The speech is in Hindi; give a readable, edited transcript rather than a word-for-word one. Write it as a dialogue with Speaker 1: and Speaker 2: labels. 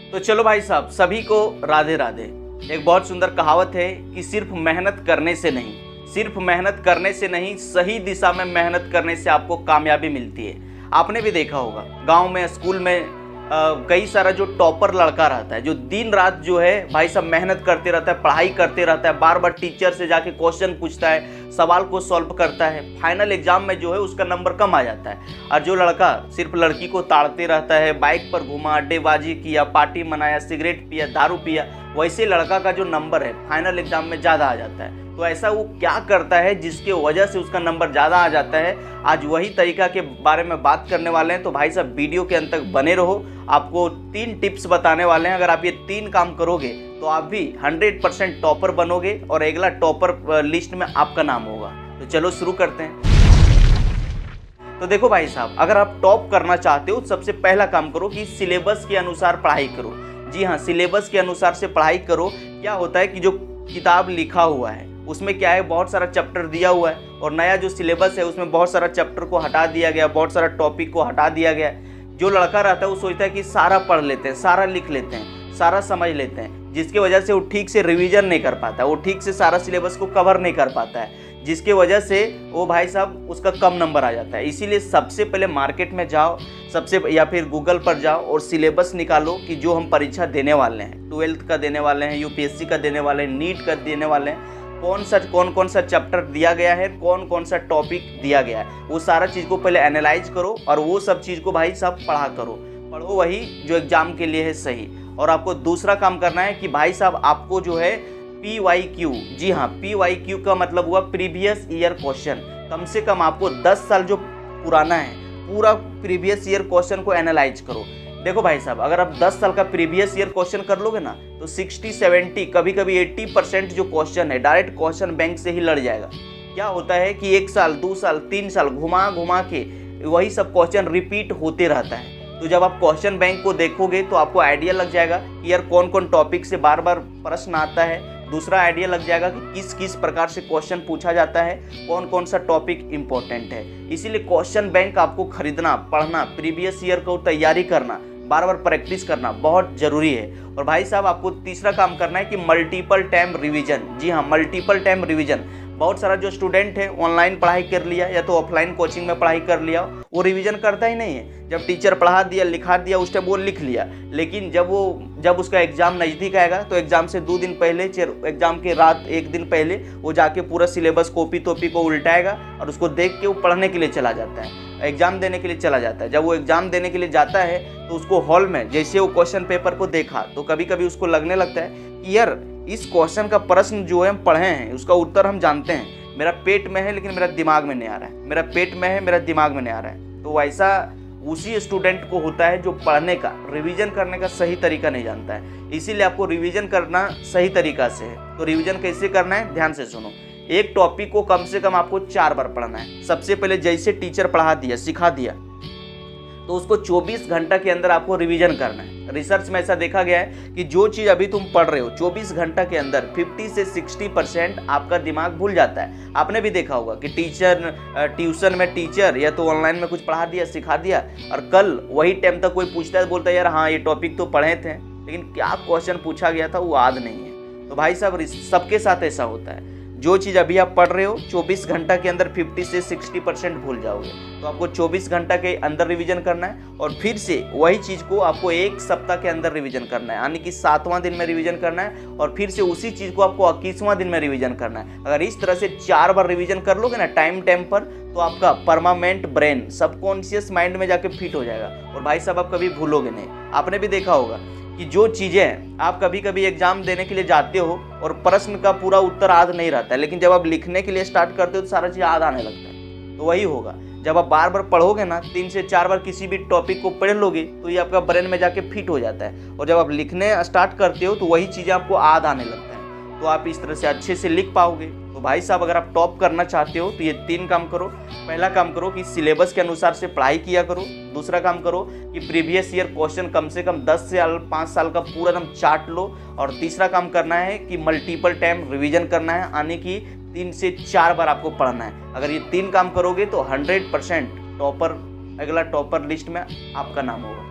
Speaker 1: तो चलो भाई साहब, सभी को राधे राधे। एक बहुत सुंदर कहावत है कि सिर्फ मेहनत करने से नहीं, सही दिशा में मेहनत करने से आपको कामयाबी मिलती है। आपने भी देखा होगा गांव में, स्कूल में कई सारा जो टॉपर लड़का रहता है, जो दिन रात जो है भाई साहब मेहनत करते रहता है, पढ़ाई करते रहता है, बार बार टीचर से जाके क्वेश्चन पूछता है, सवाल को सॉल्व करता है। फाइनल एग्जाम में जो है उसका नंबर कम आ जाता है। और जो लड़का सिर्फ लड़की को ताड़ते रहता है, बाइक पर घुमा, अड्डेबाजी किया, पार्टी मनाया, सिगरेट पिया, दारू पिया, वैसे लड़का का जो नंबर है फाइनल एग्जाम में ज़्यादा आ जाता है। तो ऐसा वो क्या करता है जिसके वजह से उसका नंबर ज़्यादा आ जाता है, आज वही तरीका के बारे में बात करने वाले हैं। तो भाई साहब वीडियो के अंत तक बने रहो, आपको 3 टिप्स बताने वाले हैं। अगर आप ये 3 काम करोगे तो आप भी 100% टॉपर बनोगे और अगला टॉपर लिस्ट में आपका नाम होगा। तो चलो शुरू करते हैं। तो देखो भाई साहब, अगर आप टॉप करना चाहते हो, सबसे पहला काम करो कि सिलेबस के अनुसार पढ़ाई करो। जी हाँ, सिलेबस के अनुसार से पढ़ाई करो। क्या होता है कि जो किताब लिखा हुआ है उसमें क्या है, बहुत सारा चैप्टर दिया हुआ है, और नया जो सिलेबस है उसमें बहुत सारा चैप्टर को हटा दिया गया, बहुत सारा टॉपिक को हटा दिया गया। जो लड़का रहता है वो सोचता है कि सारा पढ़ लेते हैं, सारा लिख लेते हैं, सारा समझ लेते हैं, जिसकी वजह से वो ठीक से रिवीजन नहीं कर पाता है, वो ठीक से सारा सिलेबस को कवर नहीं कर पाता है, जिसके वजह से वो भाई साहब उसका कम नंबर आ जाता है। इसीलिए सबसे पहले मार्केट में जाओ, या फिर गूगल पर जाओ और सिलेबस निकालो कि जो हम परीक्षा देने वाले हैं, 12th का देने वाले हैं, यूपीएससी का देने वाले हैं, नीट का देने वाले हैं, कौन सा चैप्टर दिया गया है, कौन सा टॉपिक दिया गया है, वो सारा चीज़ को पहले एनालाइज करो और वो सब चीज़ को भाई साहब पढ़ो वही जो एग्जाम के लिए है सही। और आपको दूसरा काम करना है कि भाई साहब आपको जो है PYQ, जी हाँ, PYQ का मतलब हुआ प्रीवियस ईयर क्वेश्चन। कम से कम आपको 10 साल जो पुराना है पूरा प्रीवियस ईयर क्वेश्चन को एनालाइज करो। देखो भाई साहब, अगर आप 10 साल का प्रीवियस ईयर क्वेश्चन कर लोगे ना तो 60-70 कभी कभी 80% जो क्वेश्चन है डायरेक्ट क्वेश्चन बैंक से ही लड़ जाएगा। क्या होता है कि 1 साल 2 साल 3 साल घुमा घुमा के वही सब क्वेश्चन रिपीट होते रहता है। तो जब आप क्वेश्चन बैंक को देखोगे तो आपको आइडिया लग जाएगा कि यार कौन कौन टॉपिक से बार बार प्रश्न आता है। दूसरा आइडिया लग जाएगा कि किस किस प्रकार से क्वेश्चन पूछा जाता है, कौन सा टॉपिक इंपॉर्टेंट है। इसीलिए क्वेश्चन बैंक आपको खरीदना, पढ़ना, प्रीवियस ईयर को तैयारी करना, बार बार प्रैक्टिस करना बहुत ज़रूरी है। और भाई साहब आपको तीसरा काम करना है कि मल्टीपल टाइम रिवीजन। जी हाँ, मल्टीपल टाइम रिवीजन। बहुत सारा जो स्टूडेंट है ऑनलाइन पढ़ाई कर लिया या तो ऑफलाइन कोचिंग में पढ़ाई कर लिया, वो रिवीजन करता ही नहीं है। जब टीचर पढ़ा दिया, लिखा दिया, उस टाइम वो लिख लिया, लेकिन जब उसका एग्ज़ाम नज़दीक आएगा तो एग्ज़ाम से 2 दिन पहले, एग्ज़ाम के रात 1 दिन पहले वो जाके पूरा सिलेबस कॉपी तोपी को उल्टाएगा और उसको देख के वो पढ़ने के लिए चला जाता है, एग्ज़ाम देने के लिए चला जाता है। जब वो एग्ज़ाम देने के लिए जाता है तो उसको हॉल में जैसे वो क्वेश्चन पेपर को देखा तो कभी कभी उसको लगने लगता है कि यार इस क्वेश्चन का प्रश्न जो है हम पढ़े हैं, उसका उत्तर हम जानते हैं, मेरा पेट में है लेकिन मेरा दिमाग में नहीं आ रहा है, मेरा पेट में है मेरा दिमाग में नहीं आ रहा है। तो वैसा उसी स्टूडेंट को होता है जो पढ़ने का, रिवीजन करने का सही तरीका नहीं जानता है। इसीलिए आपको रिवीजन करना सही तरीका से है। तो रिवीजन कैसे करना है, ध्यान से सुनो। एक टॉपिक को कम से कम आपको 4 बार पढ़ना है। सबसे पहले जैसे टीचर पढ़ा दिया, सिखा दिया, तो उसको 24 घंटा के अंदर आपको रिवीजन करना है। रिसर्च में ऐसा देखा गया है कि जो चीज़ अभी तुम पढ़ रहे हो 24 घंटा के अंदर 50 से 60% आपका दिमाग भूल जाता है। आपने भी देखा होगा कि ट्यूशन में टीचर या तो ऑनलाइन में कुछ पढ़ा दिया, सिखा दिया, और कल वही टाइम तक कोई पूछता है, बोलता है यार हाँ ये टॉपिक तो पढ़े थे, लेकिन क्या क्वेश्चन पूछा गया था वो याद नहीं है। तो भाई साहब सबके साथ ऐसा होता है। जो चीज़ अभी आप पढ़ रहे हो 24 घंटा के अंदर 50 से 60% भूल जाओगे। तो आपको 24 घंटा के अंदर रिवीजन करना है और फिर से वही चीज़ को आपको 1 सप्ताह के अंदर रिवीजन करना है, यानी कि 7वां दिन में रिवीजन करना है, और फिर से उसी चीज़ को आपको 21वां दिन में रिवीजन करना है। अगर इस तरह से 4 बार रिवीजन कर लोगे ना टाइम पर, तो आपका परमानेंट ब्रेन सबकॉन्शियस माइंड में जाके फिट हो जाएगा और भाई साहब आप कभी भूलोगे नहीं। आपने भी देखा होगा कि जो चीज़ें आप कभी कभी एग्जाम देने के लिए जाते हो और प्रश्न का पूरा उत्तर याद नहीं रहता है, लेकिन जब आप लिखने के लिए स्टार्ट करते हो तो सारा चीज़ याद आने लगता है। तो वही होगा, जब आप बार बार पढ़ोगे ना, 3 से 4 बार किसी भी टॉपिक को पढ़ लोगे तो ये आपका ब्रेन में जाके फिट हो जाता है, और जब आप लिखने स्टार्ट करते हो तो वही चीज़ें आपको याद आने लगता है। तो आप इस तरह से अच्छे से लिख पाओगे। तो भाई साहब अगर आप टॉप करना चाहते हो तो ये 3 काम करो। पहला काम करो कि सिलेबस के अनुसार से पढ़ाई किया करो। दूसरा काम करो कि प्रीवियस ईयर क्वेश्चन कम से कम 10 से 5 साल का पूरा एकदम चार्ट लो। और तीसरा काम करना है कि मल्टीपल टाइम रिवीजन करना है, यानी कि 3 से 4 बार आपको पढ़ना है। अगर ये 3 काम करोगे तो 100% टॉपर, अगला टॉपर लिस्ट में आपका नाम होगा।